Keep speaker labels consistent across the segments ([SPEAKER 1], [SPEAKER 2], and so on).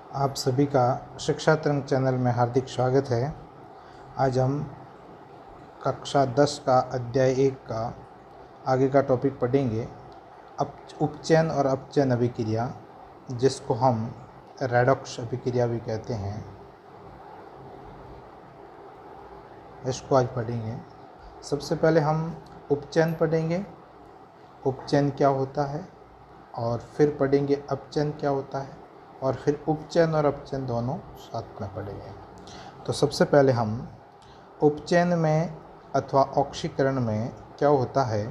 [SPEAKER 1] आप सभी का शिक्षा तरंग चैनल में हार्दिक स्वागत है। आज हम कक्षा 10 का अध्याय 1 का आगे का टॉपिक पढ़ेंगे। उपचयन और अपचयन अभिक्रिया, जिसको हम रेडॉक्स अभिक्रिया भी कहते हैं, इसको आज पढ़ेंगे। सबसे पहले हम उपचयन पढ़ेंगे, उपचयन क्या होता है, और फिर पढ़ेंगे अपचयन क्या होता है, और फिर उपचयन और अपचयन दोनों साथ में पढ़ेंगे। तो सबसे पहले हम उपचयन में अथवा ऑक्सीकरण में क्या होता है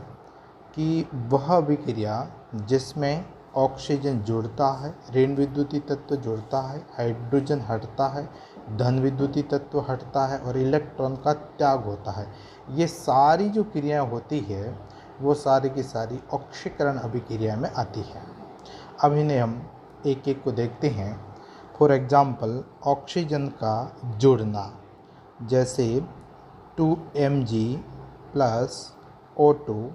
[SPEAKER 1] कि वह अभिक्रिया जिसमें ऑक्सीजन जुड़ता है, ऋण विद्युतीय तत्व जुड़ता है, हाइड्रोजन हटता है, धन विद्युतीय तत्व हटता है और इलेक्ट्रॉन का त्याग होता है, ये सारी जो क्रियाएं होती है वो सारी की सारी ऑक्सीकरण अभिक्रिया में आती है। अब इन्हें हम एक एक को देखते हैं। फॉर एग्जाम्पल, ऑक्सीजन का जुड़ना, जैसे 2Mg प्लस O2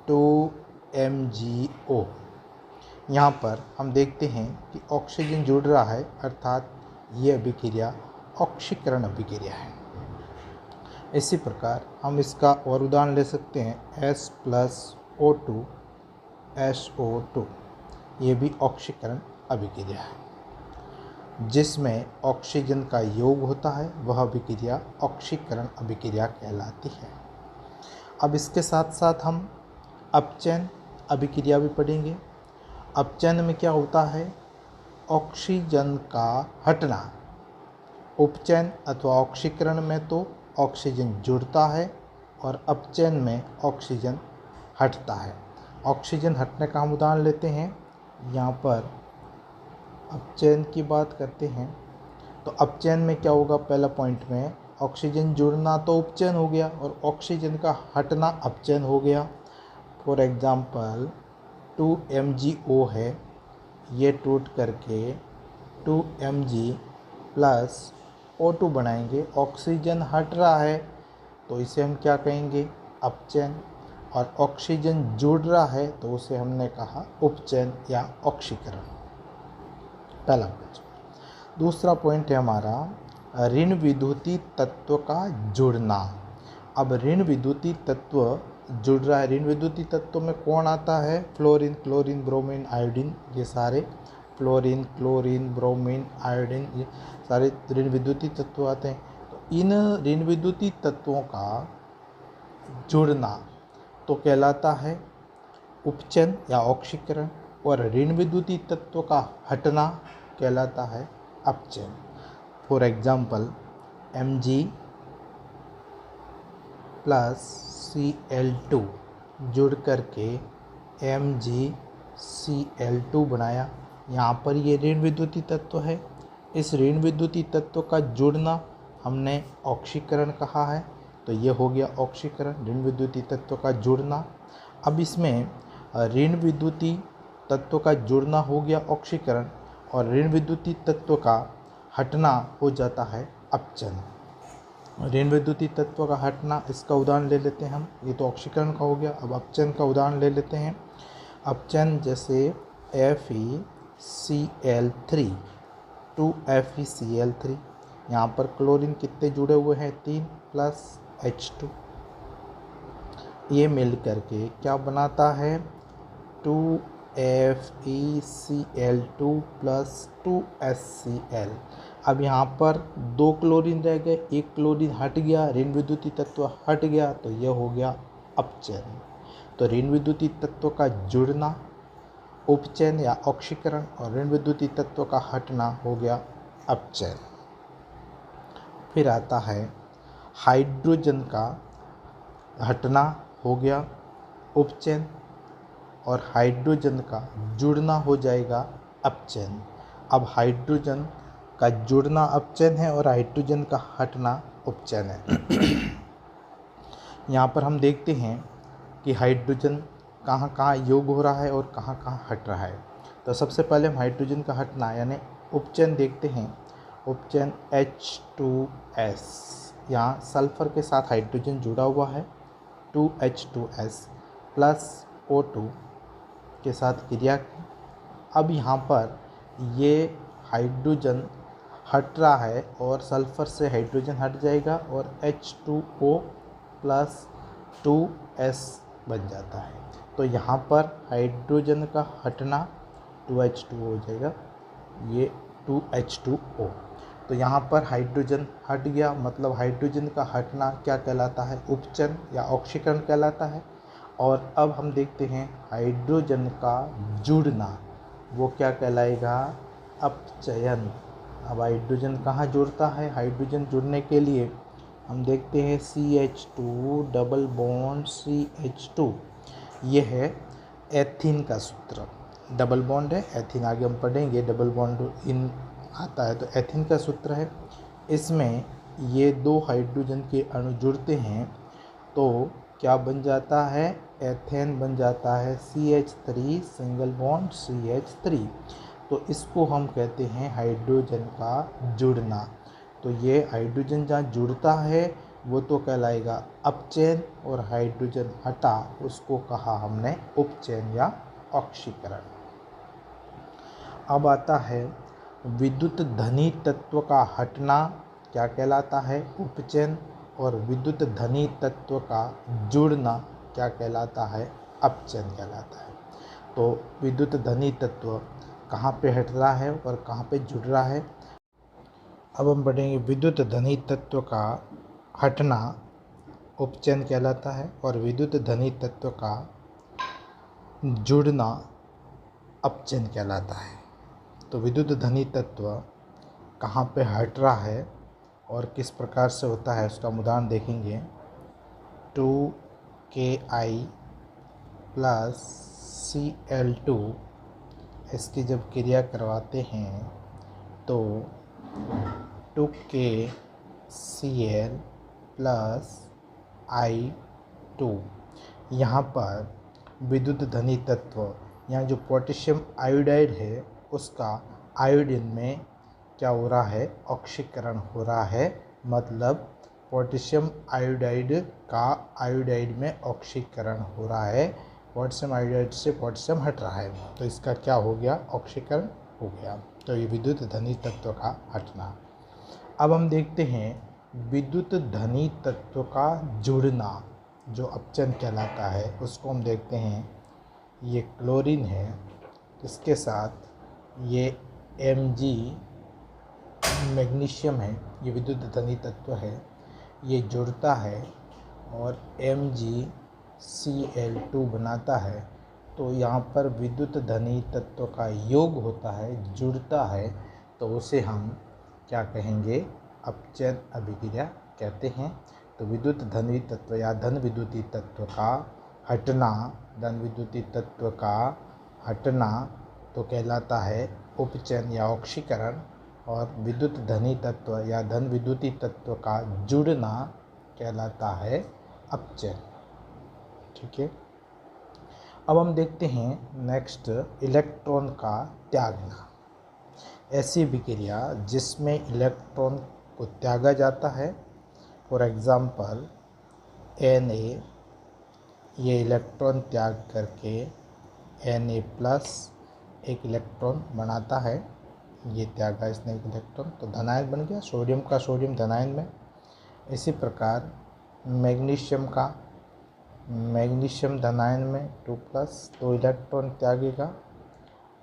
[SPEAKER 1] 2MgO। यहाँ पर हम देखते हैं कि ऑक्सीजन जुड़ रहा है, अर्थात ये अभिक्रिया ऑक्सीकरण अभिक्रिया है। इसी प्रकार हम इसका और उदाहरण ले सकते हैं, S प्लस O2 SO2, ये भी ऑक्सीकरण अभिक्रिया है। जिसमें ऑक्सीजन का योग होता है वह अभिक्रिया ऑक्सीकरण अभिक्रिया कहलाती है। अब इसके साथ साथ हम अपचयन अभिक्रिया भी पढ़ेंगे। अपचयन में क्या होता है, ऑक्सीजन का हटना। उपचयन अथवा ऑक्सीकरण में तो ऑक्सीजन जुड़ता है और अपचयन में ऑक्सीजन हटता है। ऑक्सीजन हटने का हम उदाहरण लेते हैं। यहाँ पर अपचयन की बात करते हैं तो अपचयन में क्या होगा, पहला पॉइंट में ऑक्सीजन जुड़ना तो उपचयन हो गया और ऑक्सीजन का हटना अपचयन हो गया। फॉर एग्जांपल 2MgO है, ये टूट करके 2Mg प्लस O2 बनाएंगे। ऑक्सीजन हट रहा है तो इसे हम क्या कहेंगे, अपचयन, और ऑक्सीजन जुड़ रहा है तो उसे हमने कहा उपचयन या ऑक्सीकरण, पहला पॉइंट। दूसरा पॉइंट है हमारा ऋण विद्युतीय तत्व का जुड़ना। अब ऋण विद्युतीय तत्व जुड़ रहा है, ऋण विद्युतीय तत्व में कौन आता है, फ्लोरीन, क्लोरीन, ब्रोमीन, आयोडीन, ये सारे फ्लोरीन, क्लोरीन, ब्रोमीन, आयोडीन, ये सारे ऋण विद्युतीय तत्व आते हैं। तो इन ऋण विद्युतीय तत्वों का जुड़ना तो कहलाता है उपचयन या ऑक्सीकरण, और ऋण विद्युतीय तत्व का हटना कहलाता है अपचयन। For example, Mg plus Cl2 जुड़ करके MgCl2 बनाया। यहाँ पर ये ऋण विद्युतीय तत्व है। इस ऋण विद्युतीय तत्व का जुड़ना हमने ऑक्सीकरण कहा है, तो ये हो गया ऑक्सीकरण, ऋण विद्युतीय तत्व का जुड़ना। अब इसमें ऋण विद्युतीय तत्व का जुड़ना हो गया ऑक्सीकरण और ऋण विद्युतीय तत्व का हटना हो जाता है अपचयन। ऋण विद्युतीय तत्व का हटना, इसका उदाहरण ले लेते हैं हम, ये तो ऑक्सीकरण का हो गया। अब अपचयन का उदाहरण ले लेते हैं। अपचयन जैसे FeCl3 2FeCl3, यहाँ पर क्लोरीन कितने जुड़े हुए हैं, 3 प्लस H2, ये मिल करके क्या बनाता है, 2FeCl2 प्लस 2HCl। अब यहाँ पर 2 क्लोरीन रह गए, एक क्लोरीन हट गया, ऋण विद्युतीय तत्व हट गया, तो यह हो गया अपचयन। तो ऋण विद्युतीय तत्व का जुड़ना उपचयन या ऑक्सीकरण और ऋण विद्युतीय तत्व का हटना हो गया अपचयन। फिर आता है हाइड्रोजन का हटना हो गया उपचयन और हाइड्रोजन का जुड़ना हो जाएगा अपचयन। अब हाइड्रोजन का जुड़ना अपचयन है और हाइड्रोजन का हटना उपचयन है। यहाँ पर हम देखते हैं कि हाइड्रोजन कहाँ कहाँ योग हो रहा है और कहाँ कहाँ हट रहा है। तो सबसे पहले हम हाइड्रोजन का हटना यानी उपचयन देखते हैं। उपचयन H2S, यहाँ सल्फर के साथ हाइड्रोजन जुड़ा हुआ है, 2H2S प्लस O2 के साथ क्रिया की। अब यहाँ पर ये हाइड्रोजन हट रहा है और सल्फर से हाइड्रोजन हट जाएगा और H2O प्लस 2S बन जाता है। तो यहाँ पर हाइड्रोजन का हटना 2H2O हो जाएगा, ये 2H2O। तो यहाँ पर हाइड्रोजन हट गया, मतलब हाइड्रोजन का हटना क्या कहलाता है? उपचयन या ऑक्सीकरण कहलाता है। और अब हम देखते हैं हाइड्रोजन का जुड़ना, वो क्या कहलाएगा? अपचयन। अब हाइड्रोजन कहाँ जुड़ता है? हाइड्रोजन जुड़ने के लिए हम देखते हैं CH2 डबल बॉन्ड CH2, ये है एथीन का सूत्र। डबल बॉन्ड है, एथीन आगे हम पढ़ेंगे, डबल बॉन्ड इन आता है तो एथीन का सूत्र है। इसमें ये दो हाइड्रोजन के अणु जुड़ते हैं तो क्या बन जाता है? एथेन बन जाता है CH3 सिंगल बॉन्ड CH3। तो इसको हम कहते हैं हाइड्रोजन का जुड़ना। तो ये हाइड्रोजन जहाँ जुड़ता है वो तो कहलाएगा अपचयन, और हाइड्रोजन हटा उसको कहा हमने उपचयन या ऑक्सीकरण। अब आता है विद्युत धनी तत्व का हटना क्या कहलाता है? उपचयन। और विद्युत धनी तत्व का जुड़ना क्या कहलाता है? अपचयन कहलाता है। तो विद्युत धनी तत्व कहाँ पे हट रहा है और कहाँ पे जुड़ रहा है? अब हम पढ़ेंगे विद्युत धनी तत्व का हटना उपचयन कहलाता है और विद्युत धनी तत्व का जुड़ना अपचयन कहलाता है। तो विद्युत धनी तत्व कहाँ पे हट रहा है और किस प्रकार से होता है उसका उदाहरण देखेंगे। 2Ki प्लस Cl2 इसकी जब क्रिया करवाते हैं तो 2KCl प्लस I2, यहाँ पर विद्युत धनी तत्व, यहाँ जो पोटेशियम आयोडाइड है उसका आयोडीन में क्या हो रहा है? ऑक्सीकरण हो रहा है। मतलब पोटेशियम आयोडाइड का आयोडाइड में ऑक्सीकरण हो रहा है, पोटेशियम आयोडाइड से पोटेशियम हट रहा है, तो इसका क्या हो गया? ऑक्सीकरण हो गया। तो ये विद्युत धनी तत्व का हटना। अब हम देखते हैं विद्युत धनी तत्व का जुड़ना, जो अपचयन कहलाता है, उसको हम देखते हैं। ये क्लोरीन है, इसके साथ ये Mg मैग्नीशियम है, ये विद्युत धनी तत्व है, ये जुड़ता है और MgCl2 बनाता है। तो यहाँ पर विद्युत धनी तत्व का योग होता है, जुड़ता है, तो उसे हम क्या कहेंगे? अपचयन अभिक्रिया कहते हैं। तो विद्युत धनी तत्व या धन विद्युतीय तत्व का हटना, धन विद्युतीय तत्व का हटना तो कहलाता है उपचयन या ऑक्सीकरण, और विद्युत धनी तत्व या धन विद्युतीय तत्व का जुड़ना कहलाता है अपचयन। ठीक है। अब हम देखते हैं नेक्स्ट, इलेक्ट्रॉन का त्यागना। ऐसी विक्रिया जिसमें इलेक्ट्रॉन को त्यागा जाता है। फॉर एग्जांपल Na, ये इलेक्ट्रॉन त्याग करके Na प्लस एक इलेक्ट्रॉन बनाता है, ये त्यागा इसने एक इलेक्ट्रॉन, तो धनायन बन गया, सोडियम का सोडियम धनायन में। इसी प्रकार मैग्नीशियम धनायन में 2 प्लस 2 इलेक्ट्रॉन त्यागेगा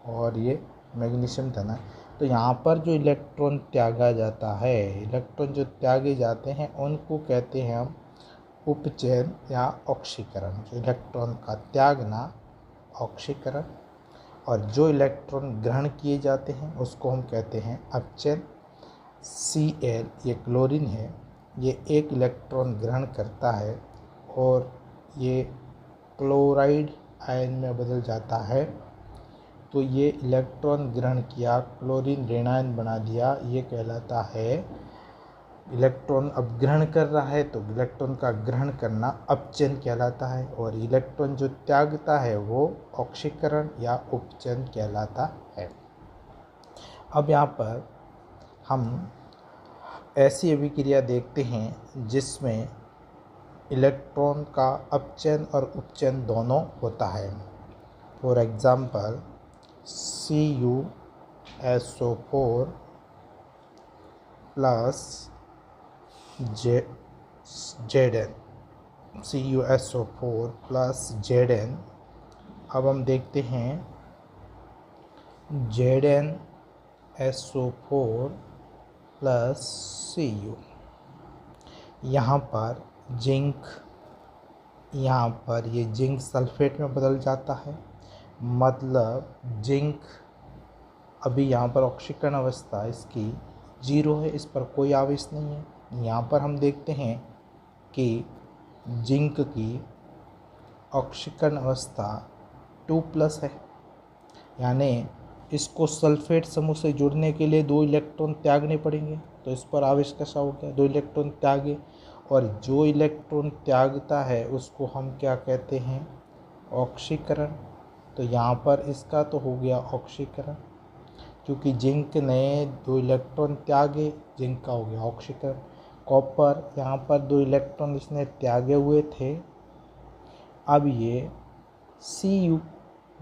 [SPEAKER 1] और ये मैग्नीशियम धनायन। तो यहाँ पर जो इलेक्ट्रॉन त्यागा जाता है, इलेक्ट्रॉन जो त्यागे जाते हैं उनको कहते हैं हम उपचयन या ऑक्सीकरण। जो इलेक्ट्रॉन का त्यागना ऑक्सीकरण, और जो इलेक्ट्रॉन ग्रहण किए जाते हैं उसको हम कहते हैं अपचयन। Cl ये क्लोरीन है, ये एक इलेक्ट्रॉन ग्रहण करता है और ये क्लोराइड आयन में बदल जाता है, तो ये इलेक्ट्रॉन ग्रहण किया, क्लोरीन ऋणायन बना दिया, ये कहलाता है इलेक्ट्रॉन अब ग्रहण कर रहा है, तो इलेक्ट्रॉन का ग्रहण करना अपचयन कहलाता है, और इलेक्ट्रॉन जो त्यागता है वो ऑक्सीकरण या उपचयन कहलाता है। अब यहाँ पर हम ऐसी अभिक्रिया देखते हैं जिसमें इलेक्ट्रॉन का अपचयन और उपचयन दोनों होता है। For example Cu SO4 plus Zn, CuSO4 plus Zn। अब हम देखते हैं ZnSO4 प्लस Cu। यहाँ पर जिंक, यहाँ पर ये जिंक सल्फेट में बदल जाता है, मतलब जिंक अभी यहाँ पर ऑक्सीकरण अवस्था इसकी 0 है, इस पर कोई आवेश नहीं है। यहाँ पर हम देखते हैं कि जिंक की ऑक्सीकरण अवस्था 2+ है, यानी इसको सल्फेट समूह से जुड़ने के लिए 2 इलेक्ट्रॉन त्यागने पड़ेंगे। तो इस पर आवेश कैसा हो गया, 2 इलेक्ट्रॉन त्यागे, और जो इलेक्ट्रॉन त्यागता है उसको हम क्या कहते हैं, ऑक्सीकरण। तो यहाँ पर इसका तो हो गया ऑक्सीकरण, क्योंकि जिंक ने 2 इलेक्ट्रॉन त्यागे, जिंक का हो गया ऑक्सीकरण। कॉपर, यहाँ पर 2 इलेक्ट्रॉन इसने त्यागे हुए थे, अब ये Cu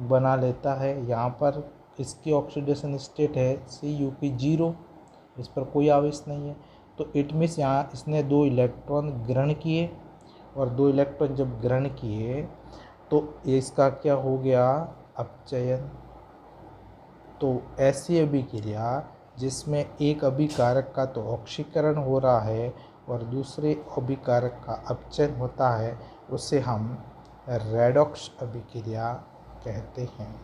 [SPEAKER 1] बना लेता है। यहाँ पर इसकी ऑक्सीडेशन स्टेट है Cu की 0, इस पर कोई आवेश नहीं है। तो इट मीन्स यहाँ इसने 2 इलेक्ट्रॉन ग्रहण किए, और 2 इलेक्ट्रॉन जब ग्रहण किए तो इसका क्या हो गया, अपचयन। तो ऐसी अभिक्रिया जिसमें एक अभिकारक का तो ऑक्सीकरण हो रहा है और दूसरे अभिकारक का अपचयन होता है, उसे हम रेडॉक्स अभिक्रिया कहते हैं।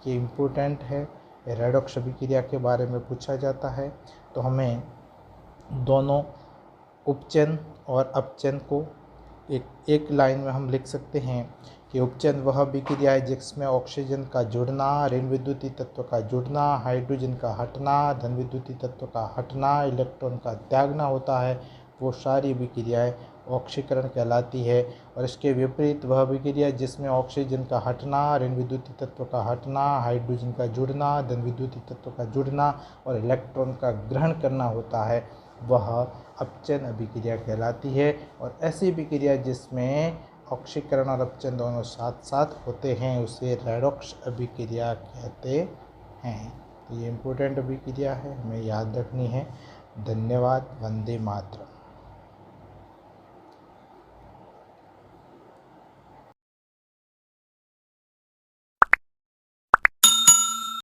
[SPEAKER 1] ये इम्पोर्टेंट है। रेडॉक्स अभिक्रिया के बारे में पूछा जाता है तो हमें दोनों उपचयन और अपचयन को एक लाइन में हम लिख सकते हैं कि उपचयन वह अभिक्रिया है जिसमें ऑक्सीजन का जुड़ना, ऋण विद्युतीय तत्व का जुड़ना, हाइड्रोजन का हटना, धन विद्युतीय तत्व का हटना, इलेक्ट्रॉन का त्यागना होता है। वो सारी अभिक्रियाएं ऑक्सीकरण कहलाती है। और इसके विपरीत वह अभिक्रिया जिसमें ऑक्सीजन का हटना, ऋण विद्युतीय तत्व का हटना, हाइड्रोजन का जुड़ना, धन विद्युतीय तत्व का जुड़ना और इलेक्ट्रॉन का ग्रहण करना होता है, वह अपचयन अभिक्रिया कहलाती है। और ऐसी अभिक्रिया जिसमें ऑक्सीकरण और अपचयन दोनों साथ साथ होते हैं उसे रेडॉक्स अभिक्रिया कहते हैं। तो ये इम्पोर्टेंट अभिक्रिया है, हमें याद रखनी है। धन्यवाद। वंदे मातरम।